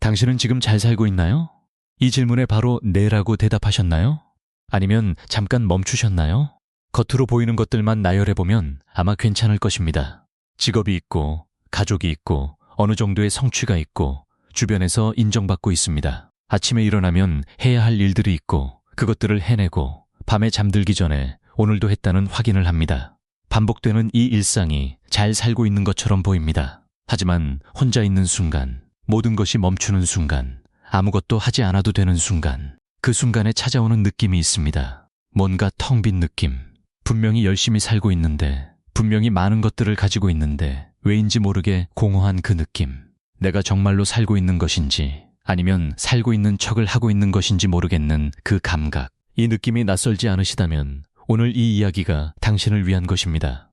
당신은 지금 잘 살고 있나요? 이 질문에 바로 네라고 대답하셨나요? 아니면 잠깐 멈추셨나요? 겉으로 보이는 것들만 나열해보면 아마 괜찮을 것입니다. 직업이 있고, 가족이 있고, 어느 정도의 성취가 있고, 주변에서 인정받고 있습니다. 아침에 일어나면 해야 할 일들이 있고, 그것들을 해내고, 밤에 잠들기 전에 오늘도 했다는 확인을 합니다. 반복되는 이 일상이 잘 살고 있는 것처럼 보입니다. 하지만 혼자 있는 순간, 모든 것이 멈추는 순간, 아무것도 하지 않아도 되는 순간, 그 순간에 찾아오는 느낌이 있습니다. 뭔가 텅 빈 느낌. 분명히 열심히 살고 있는데, 분명히 많은 것들을 가지고 있는데 왜인지 모르게 공허한 그 느낌. 내가 정말로 살고 있는 것인지 아니면 살고 있는 척을 하고 있는 것인지 모르겠는 그 감각. 이 느낌이 낯설지 않으시다면 오늘 이 이야기가 당신을 위한 것입니다.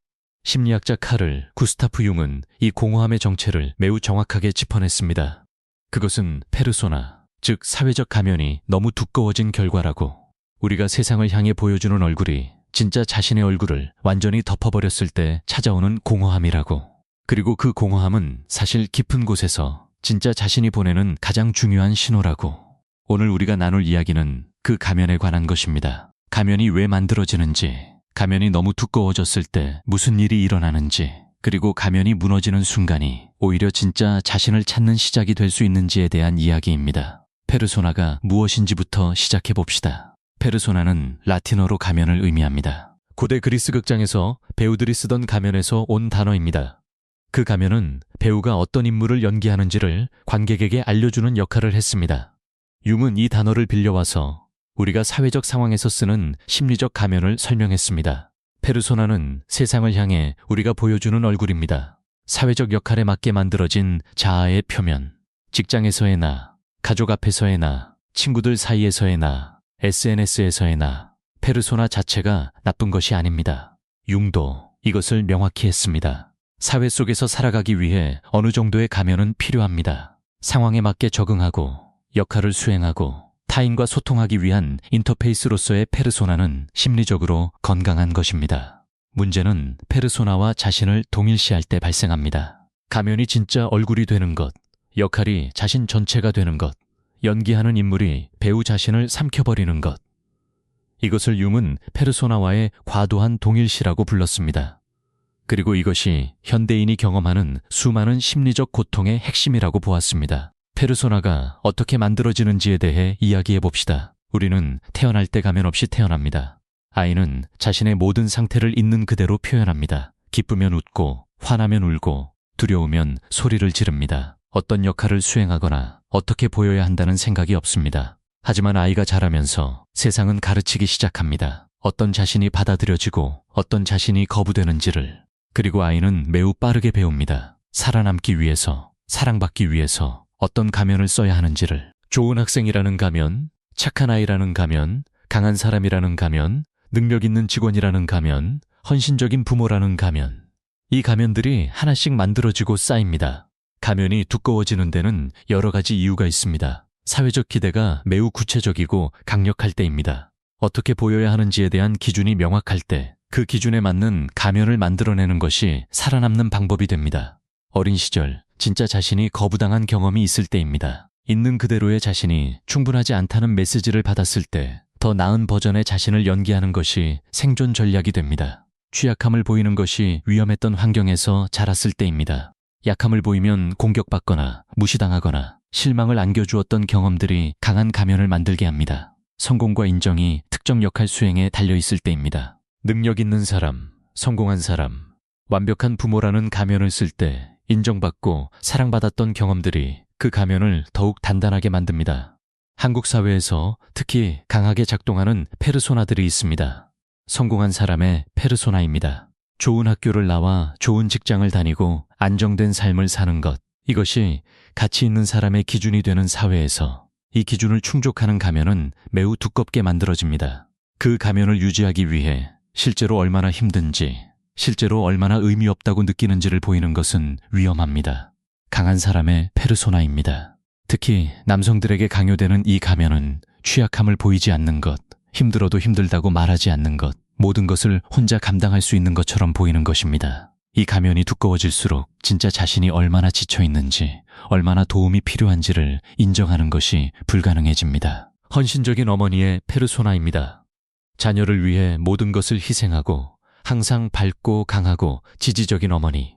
심리학자 카를 구스타프 융은 이 공허함의 정체를 매우 정확하게 짚어냈습니다. 그것은 페르소나, 즉 사회적 가면이 너무 두꺼워진 결과라고. 우리가 세상을 향해 보여주는 얼굴이 진짜 자신의 얼굴을 완전히 덮어버렸을 때 찾아오는 공허함이라고. 그리고 그 공허함은 사실 깊은 곳에서 진짜 자신이 보내는 가장 중요한 신호라고. 오늘 우리가 나눌 이야기는 그 가면에 관한 것입니다. 가면이 왜 만들어지는지, 가면이 너무 두꺼워졌을 때 무슨 일이 일어나는지, 그리고 가면이 무너지는 순간이 오히려 진짜 자신을 찾는 시작이 될 수 있는지에 대한 이야기입니다. 페르소나가 무엇인지부터 시작해 봅시다. 페르소나는 라틴어로 가면을 의미합니다. 고대 그리스 극장에서 배우들이 쓰던 가면에서 온 단어입니다. 그 가면은 배우가 어떤 인물을 연기하는지를 관객에게 알려주는 역할을 했습니다. 융은 이 단어를 빌려와서 우리가 사회적 상황에서 쓰는 심리적 가면을 설명했습니다. 페르소나는 세상을 향해 우리가 보여주는 얼굴입니다. 사회적 역할에 맞게 만들어진 자아의 표면, 직장에서의 나, 가족 앞에서의 나, 친구들 사이에서의 나, SNS에서의 나, 페르소나 자체가 나쁜 것이 아닙니다. 융도 이것을 명확히 했습니다. 사회 속에서 살아가기 위해 어느 정도의 가면은 필요합니다. 상황에 맞게 적응하고 역할을 수행하고 타인과 소통하기 위한 인터페이스로서의 페르소나는 심리적으로 건강한 것입니다. 문제는 페르소나와 자신을 동일시할 때 발생합니다. 가면이 진짜 얼굴이 되는 것, 역할이 자신 전체가 되는 것, 연기하는 인물이 배우 자신을 삼켜버리는 것. 이것을 융은 페르소나와의 과도한 동일시라고 불렀습니다. 그리고 이것이 현대인이 경험하는 수많은 심리적 고통의 핵심이라고 보았습니다. 페르소나가 어떻게 만들어지는지에 대해 이야기해 봅시다. 우리는 태어날 때 가면 없이 태어납니다. 아이는 자신의 모든 상태를 있는 그대로 표현합니다. 기쁘면 웃고, 화나면 울고, 두려우면 소리를 지릅니다. 어떤 역할을 수행하거나 어떻게 보여야 한다는 생각이 없습니다. 하지만 아이가 자라면서 세상은 가르치기 시작합니다. 어떤 자신이 받아들여지고 어떤 자신이 거부되는지를. 그리고 아이는 매우 빠르게 배웁니다. 살아남기 위해서, 사랑받기 위해서 어떤 가면을 써야 하는지를. 좋은 학생이라는 가면, 착한 아이라는 가면, 강한 사람이라는 가면, 능력 있는 직원이라는 가면, 헌신적인 부모라는 가면. 이 가면들이 하나씩 만들어지고 쌓입니다. 가면이 두꺼워지는 데는 여러 가지 이유가 있습니다. 사회적 기대가 매우 구체적이고 강력할 때입니다. 어떻게 보여야 하는지에 대한 기준이 명확할 때, 그 기준에 맞는 가면을 만들어내는 것이 살아남는 방법이 됩니다. 어린 시절, 진짜 자신이 거부당한 경험이 있을 때입니다. 있는 그대로의 자신이 충분하지 않다는 메시지를 받았을 때, 더 나은 버전의 자신을 연기하는 것이 생존 전략이 됩니다. 취약함을 보이는 것이 위험했던 환경에서 자랐을 때입니다. 약함을 보이면 공격받거나 무시당하거나 실망을 안겨주었던 경험들이 강한 가면을 만들게 합니다. 성공과 인정이 특정 역할 수행에 달려있을 때입니다. 능력 있는 사람, 성공한 사람, 완벽한 부모라는 가면을 쓸 때 인정받고 사랑받았던 경험들이 그 가면을 더욱 단단하게 만듭니다. 한국 사회에서 특히 강하게 작동하는 페르소나들이 있습니다. 성공한 사람의 페르소나입니다. 좋은 학교를 나와 좋은 직장을 다니고 안정된 삶을 사는 것, 이것이 가치 있는 사람의 기준이 되는 사회에서 이 기준을 충족하는 가면은 매우 두껍게 만들어집니다. 그 가면을 유지하기 위해 실제로 얼마나 힘든지, 실제로 얼마나 의미 없다고 느끼는지를 보이는 것은 위험합니다. 강한 사람의 페르소나입니다. 특히 남성들에게 강요되는 이 가면은 취약함을 보이지 않는 것, 힘들어도 힘들다고 말하지 않는 것, 모든 것을 혼자 감당할 수 있는 것처럼 보이는 것입니다. 이 가면이 두꺼워질수록 진짜 자신이 얼마나 지쳐 있는지, 얼마나 도움이 필요한지를 인정하는 것이 불가능해집니다. 헌신적인 어머니의 페르소나입니다. 자녀를 위해 모든 것을 희생하고 항상 밝고 강하고 지지적인 어머니.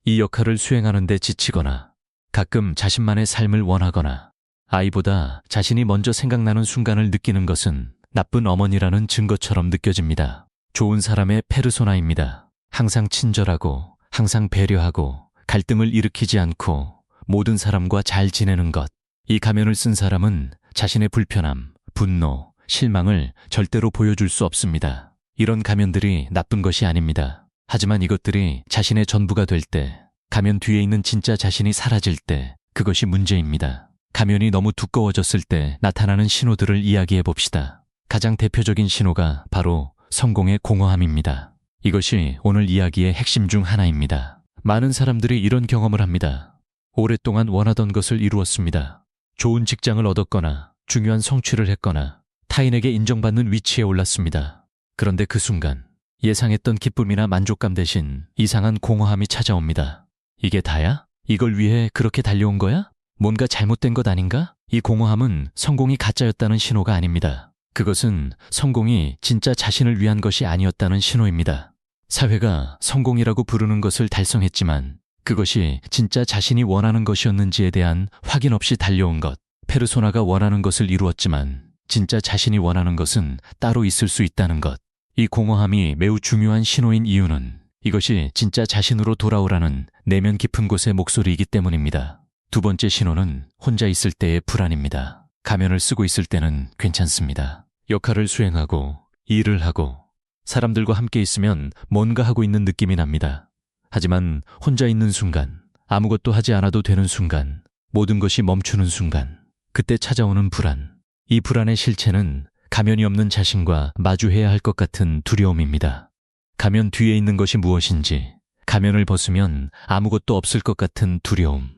이 역할을 수행하는 데 지치거나 가끔 자신만의 삶을 원하거나 아이보다 자신이 먼저 생각나는 순간을 느끼는 것은 나쁜 어머니라는 증거처럼 느껴집니다. 좋은 사람의 페르소나입니다. 항상 친절하고 항상 배려하고 갈등을 일으키지 않고 모든 사람과 잘 지내는 것. 이 가면을 쓴 사람은 자신의 불편함, 분노, 실망을 절대로 보여줄 수 없습니다. 이런 가면들이 나쁜 것이 아닙니다. 하지만 이것들이 자신의 전부가 될 때, 가면 뒤에 있는 진짜 자신이 사라질 때 그것이 문제입니다. 가면이 너무 두꺼워졌을 때 나타나는 신호들을 이야기해 봅시다. 가장 대표적인 신호가 바로 성공의 공허함입니다. 이것이 오늘 이야기의 핵심 중 하나입니다. 많은 사람들이 이런 경험을 합니다. 오랫동안 원하던 것을 이루었습니다. 좋은 직장을 얻었거나 중요한 성취를 했거나 타인에게 인정받는 위치에 올랐습니다. 그런데 그 순간 예상했던 기쁨이나 만족감 대신 이상한 공허함이 찾아옵니다. 이게 다야? 이걸 위해 그렇게 달려온 거야? 뭔가 잘못된 것 아닌가? 이 공허함은 성공이 가짜였다는 신호가 아닙니다. 그것은 성공이 진짜 자신을 위한 것이 아니었다는 신호입니다. 사회가 성공이라고 부르는 것을 달성했지만 그것이 진짜 자신이 원하는 것이었는지에 대한 확인 없이 달려온 것. 페르소나가 원하는 것을 이루었지만 진짜 자신이 원하는 것은 따로 있을 수 있다는 것. 이 공허함이 매우 중요한 신호인 이유는 이것이 진짜 자신으로 돌아오라는 내면 깊은 곳의 목소리이기 때문입니다. 두 번째 신호는 혼자 있을 때의 불안입니다. 가면을 쓰고 있을 때는 괜찮습니다. 역할을 수행하고 일을 하고 사람들과 함께 있으면 뭔가 하고 있는 느낌이 납니다. 하지만 혼자 있는 순간, 아무것도 하지 않아도 되는 순간, 모든 것이 멈추는 순간, 그때 찾아오는 불안. 이 불안의 실체는 가면이 없는 자신과 마주해야 할 것 같은 두려움입니다. 가면 뒤에 있는 것이 무엇인지, 가면을 벗으면 아무것도 없을 것 같은 두려움.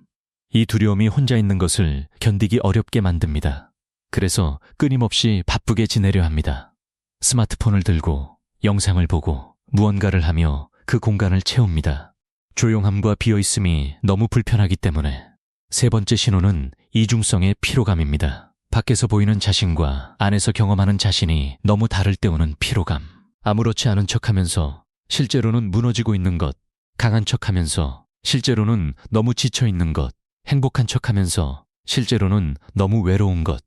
이 두려움이 혼자 있는 것을 견디기 어렵게 만듭니다. 그래서 끊임없이 바쁘게 지내려 합니다. 스마트폰을 들고 영상을 보고 무언가를 하며 그 공간을 채웁니다. 조용함과 비어있음이 너무 불편하기 때문에. 세 번째 신호는 이중성의 피로감입니다. 밖에서 보이는 자신과 안에서 경험하는 자신이 너무 다를 때 오는 피로감. 아무렇지 않은 척하면서 실제로는 무너지고 있는 것. 강한 척하면서 실제로는 너무 지쳐 있는 것. 행복한 척하면서 실제로는 너무 외로운 것.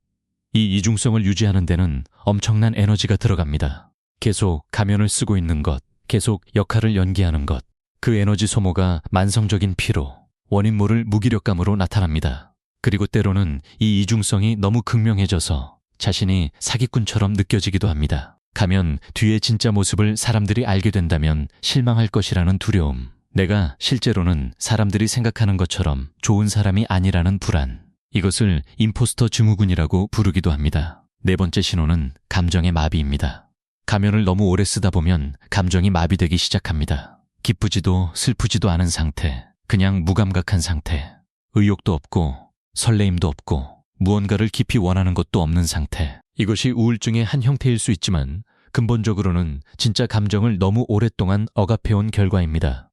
이 이중성을 유지하는 데는 엄청난 에너지가 들어갑니다. 계속 가면을 쓰고 있는 것, 계속 역할을 연기하는 것. 그 에너지 소모가 만성적인 피로, 원인 모를 무기력감으로 나타납니다. 그리고 때로는 이 이중성이 너무 극명해져서 자신이 사기꾼처럼 느껴지기도 합니다. 가면 뒤의 진짜 모습을 사람들이 알게 된다면 실망할 것이라는 두려움. 내가 실제로는 사람들이 생각하는 것처럼 좋은 사람이 아니라는 불안. 이것을 임포스터 증후군이라고 부르기도 합니다. 네 번째 신호는 감정의 마비입니다. 가면을 너무 오래 쓰다 보면 감정이 마비되기 시작합니다. 기쁘지도 슬프지도 않은 상태, 그냥 무감각한 상태, 의욕도 없고 설레임도 없고 무언가를 깊이 원하는 것도 없는 상태. 이것이 우울증의 한 형태일 수 있지만 근본적으로는 진짜 감정을 너무 오랫동안 억압해온 결과입니다.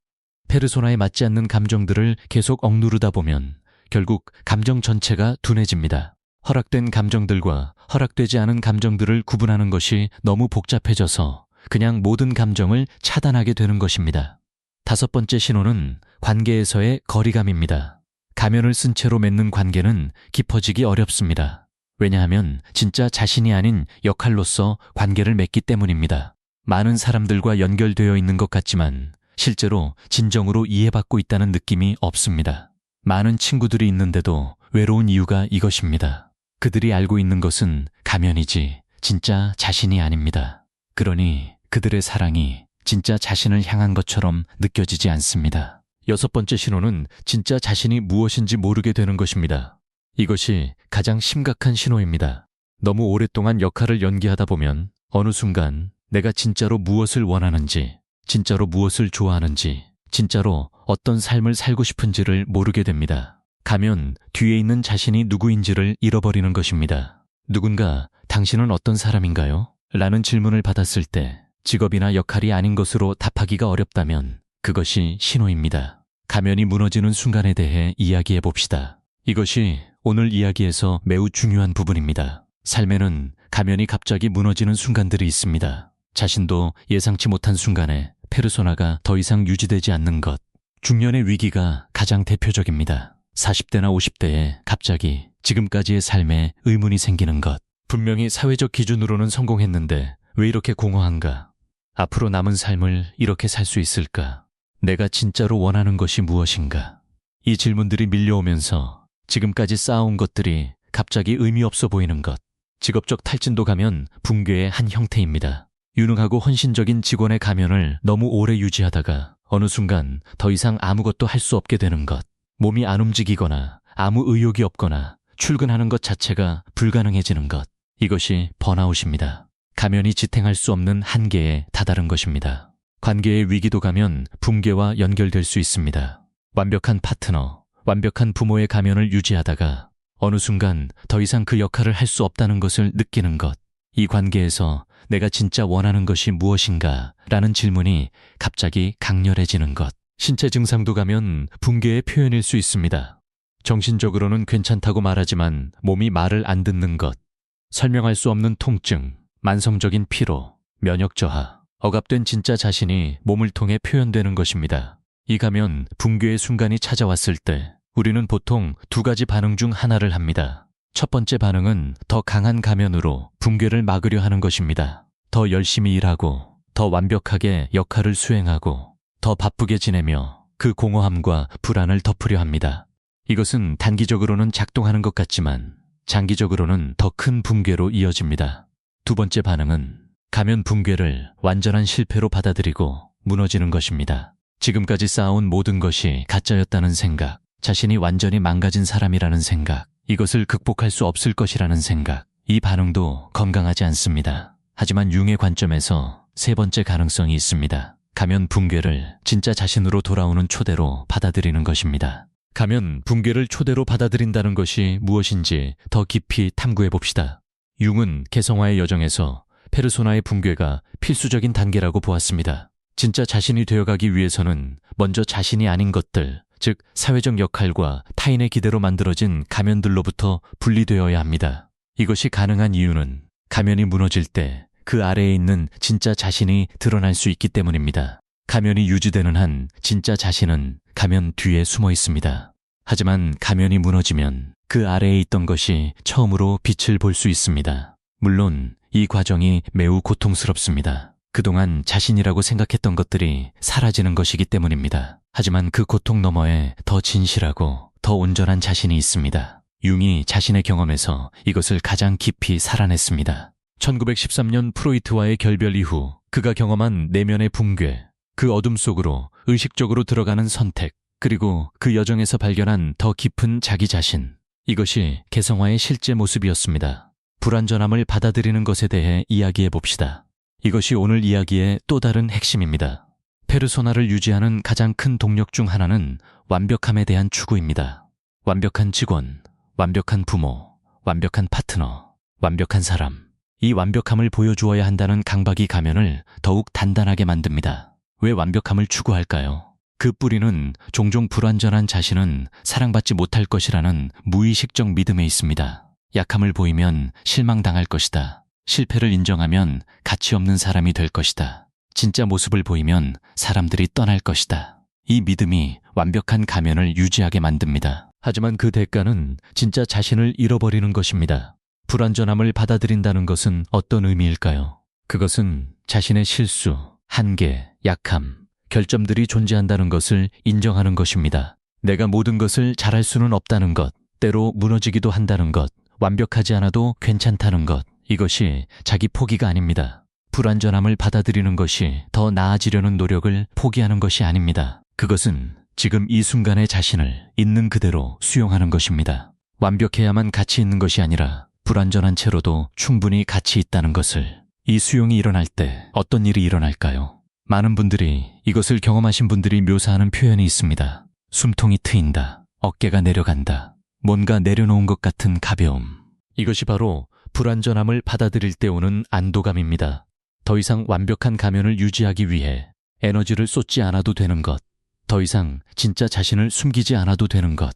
페르소나에 맞지 않는 감정들을 계속 억누르다 보면 결국 감정 전체가 둔해집니다. 허락된 감정들과 허락되지 않은 감정들을 구분하는 것이 너무 복잡해져서 그냥 모든 감정을 차단하게 되는 것입니다. 다섯 번째 신호는 관계에서의 거리감입니다. 가면을 쓴 채로 맺는 관계는 깊어지기 어렵습니다. 왜냐하면 진짜 자신이 아닌 역할로서 관계를 맺기 때문입니다. 많은 사람들과 연결되어 있는 것 같지만 실제로 진정으로 이해받고 있다는 느낌이 없습니다. 많은 친구들이 있는데도 외로운 이유가 이것입니다. 그들이 알고 있는 것은 가면이지 진짜 자신이 아닙니다. 그러니 그들의 사랑이 진짜 자신을 향한 것처럼 느껴지지 않습니다. 여섯 번째 신호는 진짜 자신이 무엇인지 모르게 되는 것입니다. 이것이 가장 심각한 신호입니다. 너무 오랫동안 역할을 연기하다 보면 어느 순간 내가 진짜로 무엇을 원하는지, 진짜로 무엇을 좋아하는지, 진짜로 어떤 삶을 살고 싶은지를 모르게 됩니다. 가면 뒤에 있는 자신이 누구인지를 잃어버리는 것입니다. 누군가 당신은 어떤 사람인가요? 라는 질문을 받았을 때 직업이나 역할이 아닌 것으로 답하기가 어렵다면 그것이 신호입니다. 가면이 무너지는 순간에 대해 이야기해 봅시다. 이것이 오늘 이야기에서 매우 중요한 부분입니다. 삶에는 가면이 갑자기 무너지는 순간들이 있습니다. 자신도 예상치 못한 순간에 페르소나가 더 이상 유지되지 않는 것. 중년의 위기가 가장 대표적입니다. 40대나 50대에 갑자기 지금까지의 삶에 의문이 생기는 것. 분명히 사회적 기준으로는 성공했는데 왜 이렇게 공허한가? 앞으로 남은 삶을 이렇게 살 수 있을까? 내가 진짜로 원하는 것이 무엇인가? 이 질문들이 밀려오면서 지금까지 쌓아온 것들이 갑자기 의미 없어 보이는 것. 직업적 탈진도 가면 붕괴의 한 형태입니다. 유능하고 헌신적인 직원의 가면을 너무 오래 유지하다가 어느 순간 더 이상 아무것도 할 수 없게 되는 것. 몸이 안 움직이거나 아무 의욕이 없거나 출근하는 것 자체가 불가능해지는 것. 이것이 번아웃입니다. 가면이 지탱할 수 없는 한계에 다다른 것입니다. 관계의 위기도 가면 붕괴와 연결될 수 있습니다. 완벽한 파트너, 완벽한 부모의 가면을 유지하다가 어느 순간 더 이상 그 역할을 할 수 없다는 것을 느끼는 것. 이 관계에서 내가 진짜 원하는 것이 무엇인가? 라는 질문이 갑자기 강렬해지는 것. 신체 증상도 가면 붕괴의 표현일 수 있습니다. 정신적으로는 괜찮다고 말하지만 몸이 말을 안 듣는 것. 설명할 수 없는 통증, 만성적인 피로, 면역 저하, 억압된 진짜 자신이 몸을 통해 표현되는 것입니다. 이 가면 붕괴의 순간이 찾아왔을 때 우리는 보통 두 가지 반응 중 하나를 합니다. 첫 번째 반응은 더 강한 가면으로 붕괴를 막으려 하는 것입니다. 더 열심히 일하고, 더 완벽하게 역할을 수행하고, 더 바쁘게 지내며 그 공허함과 불안을 덮으려 합니다. 이것은 단기적으로는 작동하는 것 같지만 장기적으로는 더 큰 붕괴로 이어집니다. 두 번째 반응은 가면 붕괴를 완전한 실패로 받아들이고 무너지는 것입니다. 지금까지 쌓아온 모든 것이 가짜였다는 생각, 자신이 완전히 망가진 사람이라는 생각, 이것을 극복할 수 없을 것이라는 생각, 이 반응도 건강하지 않습니다. 하지만 융의 관점에서 세 번째 가능성이 있습니다. 가면 붕괴를 진짜 자신으로 돌아오는 초대로 받아들이는 것입니다. 가면 붕괴를 초대로 받아들인다는 것이 무엇인지 더 깊이 탐구해 봅시다. 융은 개성화의 여정에서 페르소나의 붕괴가 필수적인 단계라고 보았습니다. 진짜 자신이 되어가기 위해서는 먼저 자신이 아닌 것들, 즉 사회적 역할과 타인의 기대로 만들어진 가면들로부터 분리되어야 합니다. 이것이 가능한 이유는 가면이 무너질 때 그 아래에 있는 진짜 자신이 드러날 수 있기 때문입니다. 가면이 유지되는 한 진짜 자신은 가면 뒤에 숨어 있습니다. 하지만 가면이 무너지면 그 아래에 있던 것이 처음으로 빛을 볼 수 있습니다. 물론 이 과정이 매우 고통스럽습니다. 그동안 자신이라고 생각했던 것들이 사라지는 것이기 때문입니다. 하지만 그 고통 너머에 더 진실하고 더 온전한 자신이 있습니다. 융이 자신의 경험에서 이것을 가장 깊이 살아냈습니다. 1913년 프로이트와의 결별 이후 그가 경험한 내면의 붕괴, 그 어둠 속으로 의식적으로 들어가는 선택, 그리고 그 여정에서 발견한 더 깊은 자기 자신. 이것이 개성화의 실제 모습이었습니다. 불완전함을 받아들이는 것에 대해 이야기해 봅시다. 이것이 오늘 이야기의 또 다른 핵심입니다. 페르소나를 유지하는 가장 큰 동력 중 하나는 완벽함에 대한 추구입니다. 완벽한 직원, 완벽한 부모, 완벽한 파트너, 완벽한 사람. 이 완벽함을 보여주어야 한다는 강박이 가면을 더욱 단단하게 만듭니다. 왜 완벽함을 추구할까요? 그 뿌리는 종종 불완전한 자신은 사랑받지 못할 것이라는 무의식적 믿음에 있습니다. 약함을 보이면 실망당할 것이다. 실패를 인정하면 가치 없는 사람이 될 것이다. 진짜 모습을 보이면 사람들이 떠날 것이다. 이 믿음이 완벽한 가면을 유지하게 만듭니다. 하지만 그 대가는 진짜 자신을 잃어버리는 것입니다. 불완전함을 받아들인다는 것은 어떤 의미일까요? 그것은 자신의 실수, 한계, 약함, 결점들이 존재한다는 것을 인정하는 것입니다. 내가 모든 것을 잘할 수는 없다는 것, 때로 무너지기도 한다는 것, 완벽하지 않아도 괜찮다는 것, 이것이 자기 포기가 아닙니다. 불완전함을 받아들이는 것이 더 나아지려는 노력을 포기하는 것이 아닙니다. 그것은 지금 이 순간의 자신을 있는 그대로 수용하는 것입니다. 완벽해야만 가치 있는 것이 아니라 불완전한 채로도 충분히 가치 있다는 것을. 이 수용이 일어날 때 어떤 일이 일어날까요? 많은 분들이 이것을 경험하신 분들이 묘사하는 표현이 있습니다. 숨통이 트인다. 어깨가 내려간다. 뭔가 내려놓은 것 같은 가벼움. 이것이 바로 불완전함을 받아들일 때 오는 안도감입니다. 더 이상 완벽한 가면을 유지하기 위해 에너지를 쏟지 않아도 되는 것. 더 이상 진짜 자신을 숨기지 않아도 되는 것.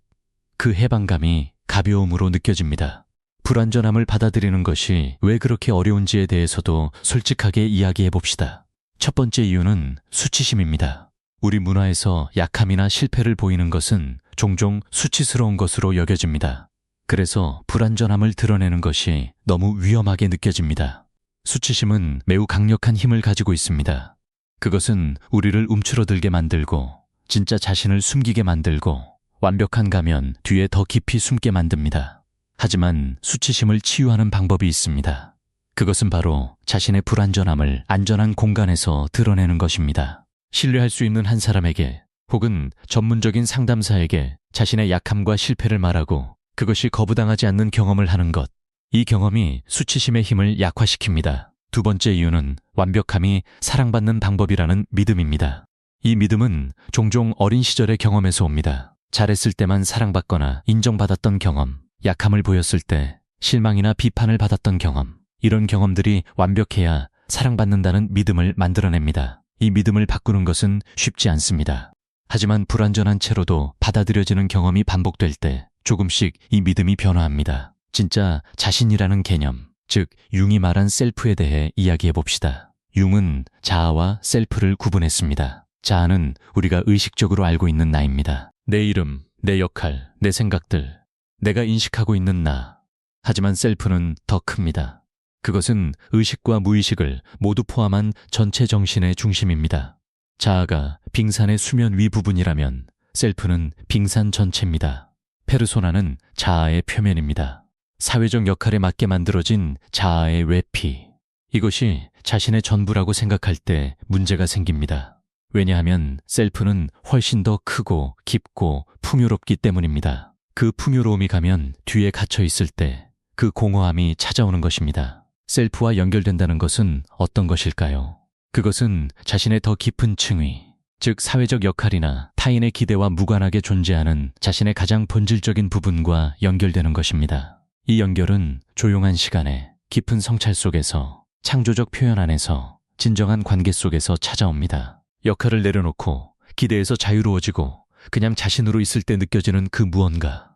그 해방감이 가벼움으로 느껴집니다. 불완전함을 받아들이는 것이 왜 그렇게 어려운지에 대해서도 솔직하게 이야기해 봅시다. 첫 번째 이유는 수치심입니다. 우리 문화에서 약함이나 실패를 보이는 것은 종종 수치스러운 것으로 여겨집니다. 그래서 불완전함을 드러내는 것이 너무 위험하게 느껴집니다. 수치심은 매우 강력한 힘을 가지고 있습니다. 그것은 우리를 움츠러들게 만들고 진짜 자신을 숨기게 만들고 완벽한 가면 뒤에 더 깊이 숨게 만듭니다. 하지만 수치심을 치유하는 방법이 있습니다. 그것은 바로 자신의 불완전함을 안전한 공간에서 드러내는 것입니다. 신뢰할 수 있는 한 사람에게 혹은 전문적인 상담사에게 자신의 약함과 실패를 말하고 그것이 거부당하지 않는 경험을 하는 것. 이 경험이 수치심의 힘을 약화시킵니다. 두 번째 이유는 완벽함이 사랑받는 방법이라는 믿음입니다. 이 믿음은 종종 어린 시절의 경험에서 옵니다. 잘했을 때만 사랑받거나 인정받았던 경험, 약함을 보였을 때 실망이나 비판을 받았던 경험, 이런 경험들이 완벽해야 사랑받는다는 믿음을 만들어냅니다. 이 믿음을 바꾸는 것은 쉽지 않습니다. 하지만 불완전한 채로도 받아들여지는 경험이 반복될 때 조금씩 이 믿음이 변화합니다. 진짜 자신이라는 개념, 즉 융이 말한 셀프에 대해 이야기해 봅시다. 융은 자아와 셀프를 구분했습니다. 자아는 우리가 의식적으로 알고 있는 나입니다. 내 이름, 내 역할, 내 생각들, 내가 인식하고 있는 나. 하지만 셀프는 더 큽니다. 그것은 의식과 무의식을 모두 포함한 전체 정신의 중심입니다. 자아가 빙산의 수면 위 부분이라면 셀프는 빙산 전체입니다. 페르소나는 자아의 표면입니다. 사회적 역할에 맞게 만들어진 자아의 외피. 이것이 자신의 전부라고 생각할 때 문제가 생깁니다. 왜냐하면 셀프는 훨씬 더 크고 깊고 풍요롭기 때문입니다. 그 풍요로움이 가면 뒤에 갇혀 있을 때 그 공허함이 찾아오는 것입니다. 셀프와 연결된다는 것은 어떤 것일까요? 그것은 자신의 더 깊은 층위, 즉 사회적 역할이나 타인의 기대와 무관하게 존재하는 자신의 가장 본질적인 부분과 연결되는 것입니다. 이 연결은 조용한 시간에 깊은 성찰 속에서 창조적 표현 안에서 진정한 관계 속에서 찾아옵니다. 역할을 내려놓고 기대에서 자유로워지고 그냥 자신으로 있을 때 느껴지는 그 무언가.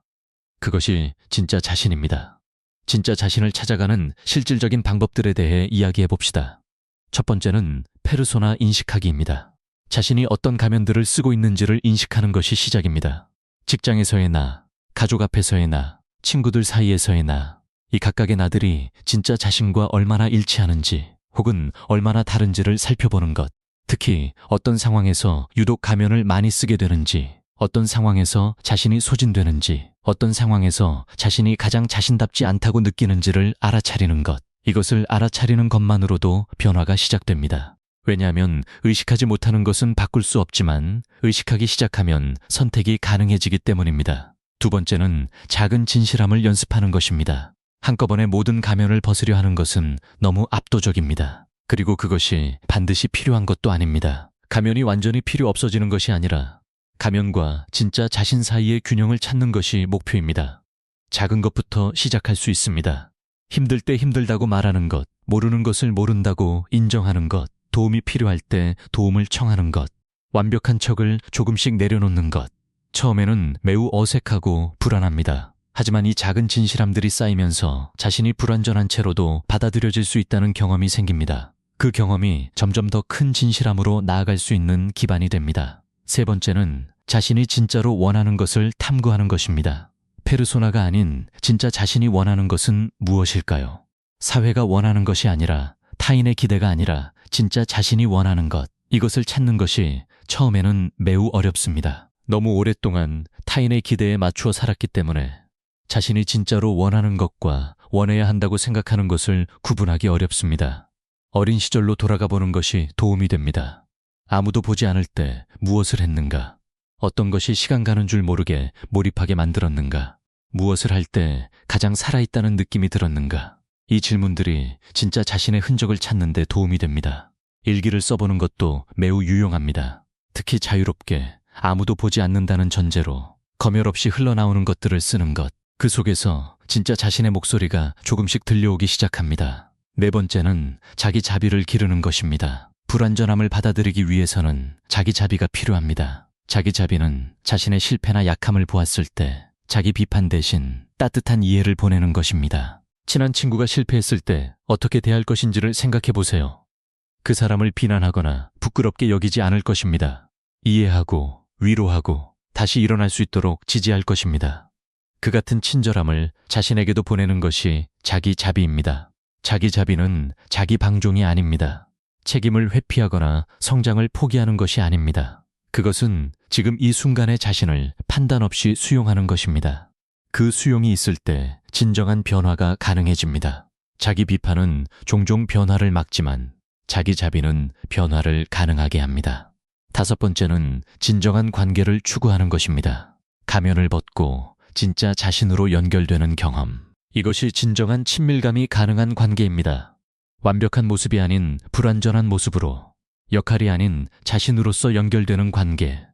그것이 진짜 자신입니다. 진짜 자신을 찾아가는 실질적인 방법들에 대해 이야기해 봅시다. 첫 번째는 페르소나 인식하기입니다. 자신이 어떤 가면들을 쓰고 있는지를 인식하는 것이 시작입니다. 직장에서의 나, 가족 앞에서의 나, 친구들 사이에서의 나, 이 각각의 나들이 진짜 자신과 얼마나 일치하는지 혹은 얼마나 다른지를 살펴보는 것. 특히 어떤 상황에서 유독 가면을 많이 쓰게 되는지, 어떤 상황에서 자신이 소진되는지, 어떤 상황에서 자신이 가장 자신답지 않다고 느끼는지를 알아차리는 것. 이것을 알아차리는 것만으로도 변화가 시작됩니다. 왜냐하면 의식하지 못하는 것은 바꿀 수 없지만 의식하기 시작하면 선택이 가능해지기 때문입니다. 두 번째는 작은 진실함을 연습하는 것입니다. 한꺼번에 모든 가면을 벗으려 하는 것은 너무 압도적입니다. 그리고 그것이 반드시 필요한 것도 아닙니다. 가면이 완전히 필요 없어지는 것이 아니라 가면과 진짜 자신 사이의 균형을 찾는 것이 목표입니다. 작은 것부터 시작할 수 있습니다. 힘들 때 힘들다고 말하는 것, 모르는 것을 모른다고 인정하는 것, 도움이 필요할 때 도움을 청하는 것, 완벽한 척을 조금씩 내려놓는 것. 처음에는 매우 어색하고 불안합니다. 하지만 이 작은 진실함들이 쌓이면서 자신이 불완전한 채로도 받아들여질 수 있다는 경험이 생깁니다. 그 경험이 점점 더 큰 진실함으로 나아갈 수 있는 기반이 됩니다. 세 번째는 자신이 진짜로 원하는 것을 탐구하는 것입니다. 페르소나가 아닌 진짜 자신이 원하는 것은 무엇일까요? 사회가 원하는 것이 아니라 타인의 기대가 아니라 진짜 자신이 원하는 것. 이것을 찾는 것이 처음에는 매우 어렵습니다. 너무 오랫동안 타인의 기대에 맞추어 살았기 때문에 자신이 진짜로 원하는 것과 원해야 한다고 생각하는 것을 구분하기 어렵습니다. 어린 시절로 돌아가 보는 것이 도움이 됩니다. 아무도 보지 않을 때 무엇을 했는가? 어떤 것이 시간 가는 줄 모르게 몰입하게 만들었는가? 무엇을 할 때 가장 살아있다는 느낌이 들었는가? 이 질문들이 진짜 자신의 흔적을 찾는 데 도움이 됩니다. 일기를 써보는 것도 매우 유용합니다. 특히 자유롭게 아무도 보지 않는다는 전제로 검열 없이 흘러나오는 것들을 쓰는 것. 그 속에서 진짜 자신의 목소리가 조금씩 들려오기 시작합니다. 네 번째는 자기 자비를 기르는 것입니다. 불완전함을 받아들이기 위해서는 자기 자비가 필요합니다. 자기 자비는 자신의 실패나 약함을 보았을 때 자기 비판 대신 따뜻한 이해를 보내는 것입니다. 친한 친구가 실패했을 때 어떻게 대할 것인지를 생각해 보세요. 그 사람을 비난하거나 부끄럽게 여기지 않을 것입니다. 이해하고 위로하고 다시 일어날 수 있도록 지지할 것입니다. 그 같은 친절함을 자신에게도 보내는 것이 자기 자비입니다. 자기 자비는 자기 방종이 아닙니다. 책임을 회피하거나 성장을 포기하는 것이 아닙니다. 그것은 지금 이 순간의 자신을 판단 없이 수용하는 것입니다. 그 수용이 있을 때 진정한 변화가 가능해집니다. 자기 비판은 종종 변화를 막지만 자기 자비는 변화를 가능하게 합니다. 5번째는 진정한 관계를 추구하는 것입니다. 가면을 벗고 진짜 자신으로 연결되는 경험. 이것이 진정한 친밀감이 가능한 관계입니다. 완벽한 모습이 아닌 불완전한 모습으로, 역할이 아닌 자신으로서 연결되는 관계.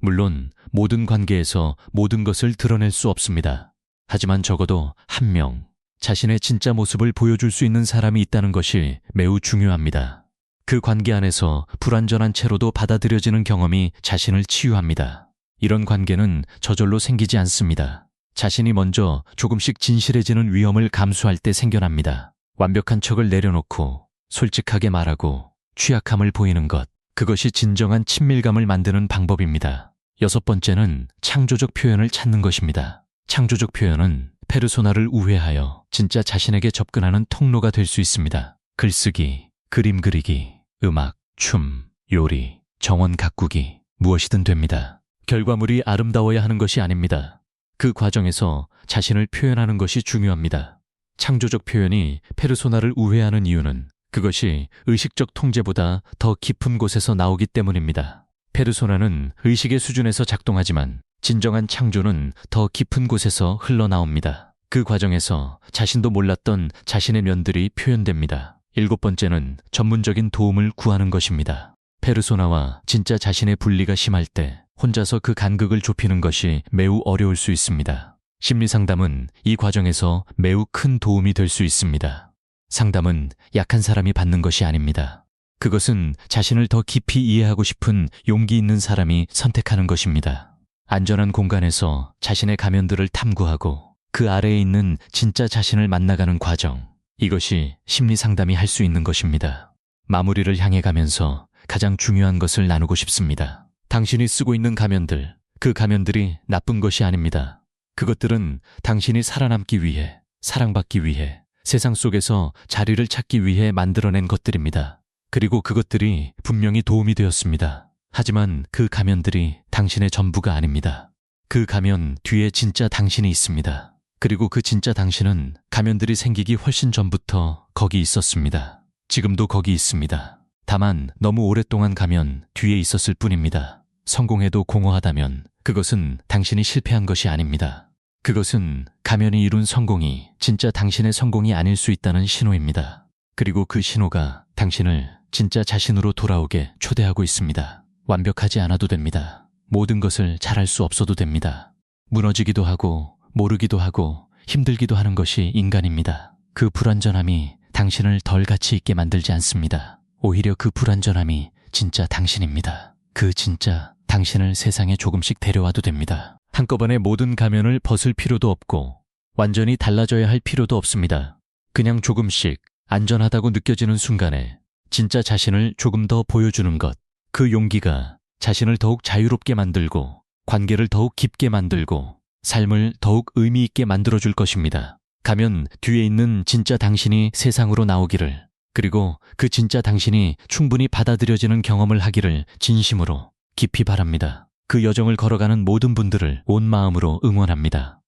물론 모든 관계에서 모든 것을 드러낼 수 없습니다. 하지만 적어도 한 명, 자신의 진짜 모습을 보여줄 수 있는 사람이 있다는 것이 매우 중요합니다. 그 관계 안에서 불완전한 채로도 받아들여지는 경험이 자신을 치유합니다. 이런 관계는 저절로 생기지 않습니다. 자신이 먼저 조금씩 진실해지는 위험을 감수할 때 생겨납니다. 완벽한 척을 내려놓고 솔직하게 말하고 취약함을 보이는 것, 그것이 진정한 친밀감을 만드는 방법입니다. 6번째는 창조적 표현을 찾는 것입니다. 창조적 표현은 페르소나를 우회하여 진짜 자신에게 접근하는 통로가 될 수 있습니다. 글쓰기, 그림 그리기, 음악, 춤, 요리, 정원 가꾸기, 무엇이든 됩니다. 결과물이 아름다워야 하는 것이 아닙니다. 그 과정에서 자신을 표현하는 것이 중요합니다. 창조적 표현이 페르소나를 우회하는 이유는 그것이 의식적 통제보다 더 깊은 곳에서 나오기 때문입니다. 페르소나는 의식의 수준에서 작동하지만 진정한 창조는 더 깊은 곳에서 흘러나옵니다. 그 과정에서 자신도 몰랐던 자신의 면들이 표현됩니다. 7번째는 전문적인 도움을 구하는 것입니다. 페르소나와 진짜 자신의 분리가 심할 때 혼자서 그 간극을 좁히는 것이 매우 어려울 수 있습니다. 심리상담은 이 과정에서 매우 큰 도움이 될 수 있습니다. 상담은 약한 사람이 받는 것이 아닙니다. 그것은 자신을 더 깊이 이해하고 싶은 용기 있는 사람이 선택하는 것입니다. 안전한 공간에서 자신의 가면들을 탐구하고 그 아래에 있는 진짜 자신을 만나가는 과정, 이것이 심리상담이 할 수 있는 것입니다. 마무리를 향해 가면서 가장 중요한 것을 나누고 싶습니다. 당신이 쓰고 있는 가면들, 그 가면들이 나쁜 것이 아닙니다. 그것들은 당신이 살아남기 위해, 사랑받기 위해, 세상 속에서 자리를 찾기 위해 만들어낸 것들입니다. 그리고 그것들이 분명히 도움이 되었습니다. 하지만 그 가면들이 당신의 전부가 아닙니다. 그 가면 뒤에 진짜 당신이 있습니다. 그리고 그 진짜 당신은 가면들이 생기기 훨씬 전부터 거기 있었습니다. 지금도 거기 있습니다. 다만 너무 오랫동안 가면 뒤에 있었을 뿐입니다. 성공해도 공허하다면 그것은 당신이 실패한 것이 아닙니다. 그것은 가면이 이룬 성공이 진짜 당신의 성공이 아닐 수 있다는 신호입니다. 그리고 그 신호가 당신을 진짜 자신으로 돌아오게 초대하고 있습니다. 완벽하지 않아도 됩니다. 모든 것을 잘할 수 없어도 됩니다. 무너지기도 하고 모르기도 하고 힘들기도 하는 것이 인간입니다. 그 불완전함이 당신을 덜 가치 있게 만들지 않습니다. 오히려 그 불완전함이 진짜 당신입니다. 그 진짜 당신을 세상에 조금씩 데려와도 됩니다. 한꺼번에 모든 가면을 벗을 필요도 없고 완전히 달라져야 할 필요도 없습니다. 그냥 조금씩 안전하다고 느껴지는 순간에 진짜 자신을 조금 더 보여주는 것, 그 용기가 자신을 더욱 자유롭게 만들고 관계를 더욱 깊게 만들고 삶을 더욱 의미 있게 만들어줄 것입니다. 가면 뒤에 있는 진짜 당신이 세상으로 나오기를, 그리고 그 진짜 당신이 충분히 받아들여지는 경험을 하기를 진심으로 깊이 바랍니다. 그 여정을 걸어가는 모든 분들을 온 마음으로 응원합니다.